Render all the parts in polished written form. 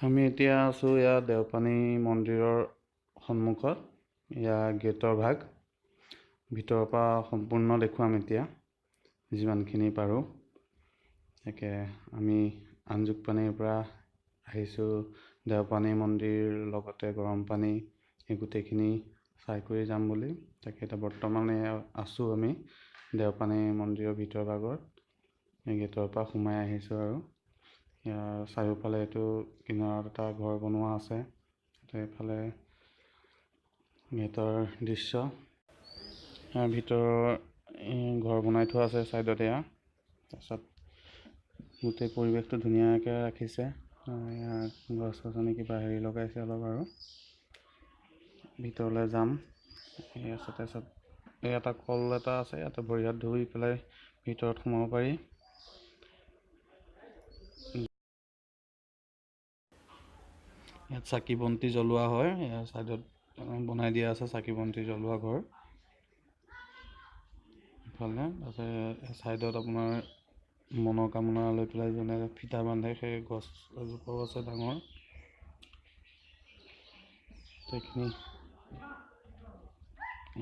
আমি এতিয়া আছোঁ ইয়াত দেওপানী মন্দিৰৰ সন্মুখত। ইয়াৰ গেটৰ ভাগ ভিতৰৰ পৰা সম্পূৰ্ণ দেখুৱাম এতিয়া যিমানখিনি পাৰোঁ। তাকে আমি আনজুকপানীৰ পৰা আহিছোঁ দেওপানী মন্দিৰ লগতে গৰম পানী এই গোটেইখিনি চাই কৰি যাম বুলি। তাকে এতিয়া বৰ্তমান আছোঁ আমি দেওপানী মন্দিৰৰ ভিতৰ ভাগত। এই গেটৰ পৰা সোমাই আহিছোঁ আৰু ইয়াৰ চাৰিওফালে এইটো কিনাৰত এটা ঘৰ বনোৱা আছে। এইফালে গেটৰ দৃশ্য, ইয়াৰ ভিতৰৰ ঘৰ বনাই থোৱা আছে ছাইডতে। তাৰপিছত গোটেই পৰিৱেশটো ধুনীয়াকৈ ৰাখিছে। ইয়াত গছ গছনি কিবা হেৰি লগাইছে অলপ আৰু ভিতৰলৈ যাম। এই আছে তাৰপিছত এই এটা কল এটা আছে, ইয়াতে ভৰি হাত ধুই পেলাই ভিতৰত সোমাব পাৰি। ইয়াত চাকি বন্তি জ্বলোৱা হয়। ইয়াৰ ছাইডত বনাই দিয়া আছে চাকি বন্তি জ্বলোৱা ঘৰ। ইফালে তাৰপিছত ছাইডত আপোনাৰ মনোকামনা লৈ পেলাই যোনে ফিটা বান্ধে সেই গছ এজোপাও আছে ডাঙৰ। সেইখিনি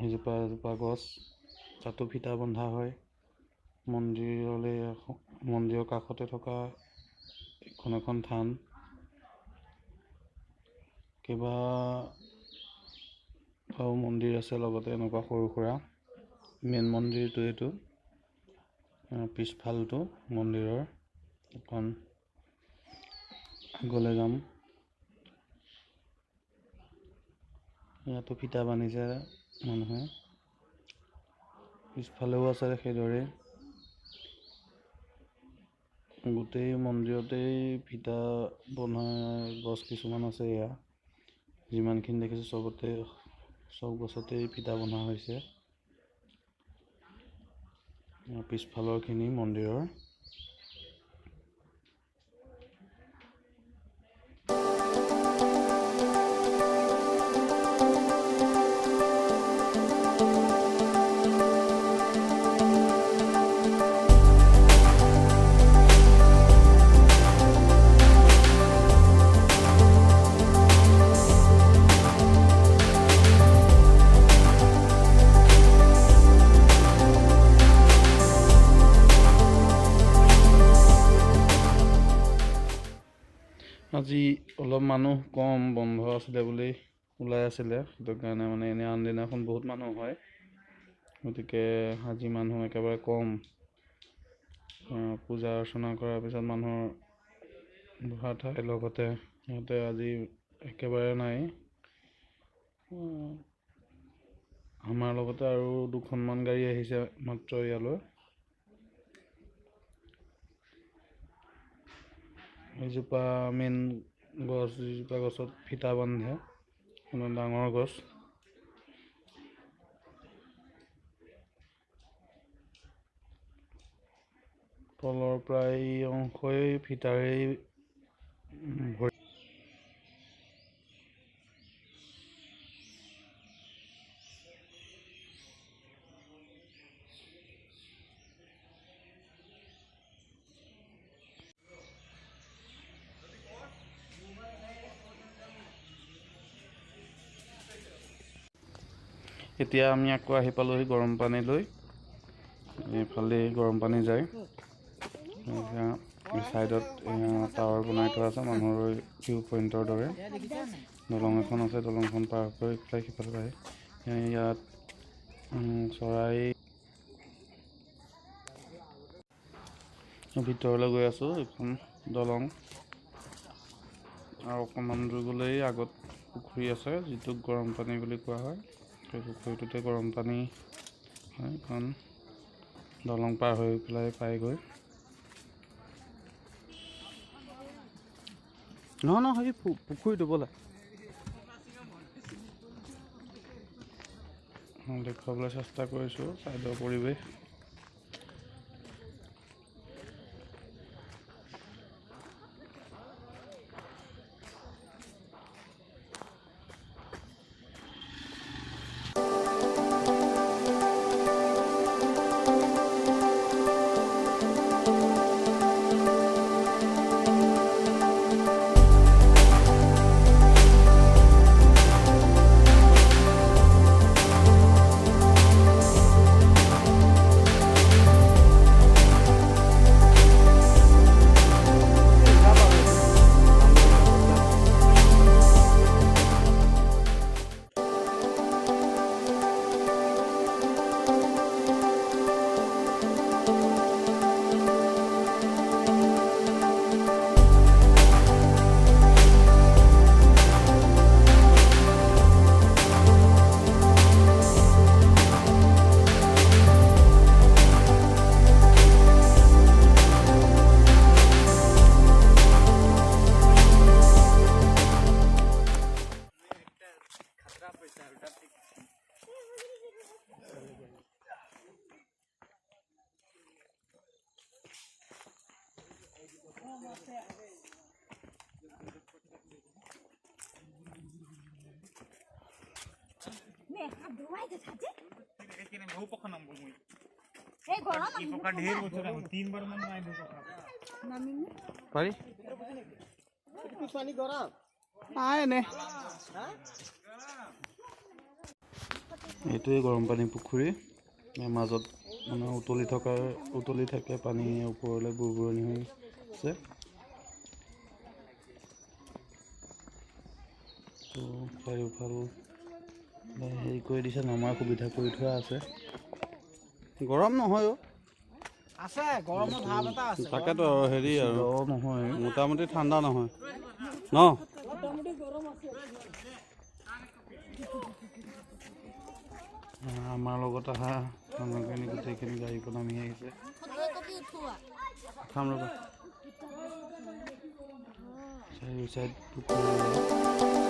এজোপা গছ, তাতো ফিটা বন্ধা হয়। মন্দিৰৰ কাষতে থকা এখন থান, কেইবাটাও মন্দিৰ আছে লগতে এনেকুৱা সৰু সুৰা। মেইন মন্দিৰটো এইটো, পিছফালটো মন্দিৰৰ এখন আগলৈ যাম। ইয়াতো ফিটা বান্ধিছে মানুহে, পিছফালেও আছে সেইদৰে। গোটেই মন্দিৰতেই ফিটা বন্ধা গছ কিছুমান আছে। এয়া যিমানখিনি দেখিছোঁ চব গছতেই ফিটা বন্ধা হৈছে। পিছফালৰখিনি মন্দিৰৰ আজি অলপ মানুহ কম, বন্ধ আছিলে বুলি ওলাই আছিলে। সেইটো কাৰণে মানে এনে আন দিনাখন বহুত মানুহ হয়, গতিকে আজি মানুহ একেবাৰে কম। পূজা অৰ্চনা কৰাৰ পিছত মানুহৰ বহা ঠাইৰ লগতে সিহঁতে আজি একেবাৰে নাই। আমাৰ লগতে আৰু দুখনমান গাড়ী আহিছে মাত্ৰ ইয়ালৈ। এইজোপা মেইন গছ, যিজোপা গছত ফিটা বান্ধে, ডাঙৰ গছ। তলৰ প্ৰায় অংশই ফিটাৰেই ভৰি। এতিয়া আমি আকৌ আহি পালোহি গৰম পানীলৈ। এইফালে গৰম পানী যায়। ছাইডত টাৱাৰ বনাই থোৱা আছে মানুহৰ ভিউ পইণ্টৰ দৰে। দলং এখন আছে, দলংখন পাৰ কৰি পেলাই সিফালে আহে। ইয়াত চৰাই ভিতৰলৈ গৈ আছোঁ। এইখন দলং আৰু অকণমান দূৰ গ'লেই আগত পুখুৰী আছে, যিটোক গৰম পানী বুলি কোৱা হয়। সেই পুখুৰীটোতে গৰম পানী হয়। এখন দলং পাৰ হৈ পেলাই পায়গৈ। নহয় সেই পুখুৰীটো ব'লা দেখুৱাবলৈ চেষ্টা কৰিছোঁ ছাইডৰ পৰিৱেশ। পাৰি এনে এইটোৱে গৰম পানী পুখুৰী মাজত মানে উতলি থাকে পানী ওপৰলৈ বুৰবুৰণি হৈ আছে তো চাৰিওফাল হেৰি কৰি দিছে নমাৰ সুবিধা কৰি থোৱা আছে গৰম নহয় আছে গৰমৰ ভাৱ এটা আছে তাকেতো হেৰি আৰু নহয় মোটামুটি ঠাণ্ডা নহয় ন মোটামুটি গৰম আছে আমাৰ লগত অহা মানুহখিনি গোটেইখিনি গাড়ীখন নামি আহিছে খাম ৰ'বা চাৰিও চাইড পুখুৰী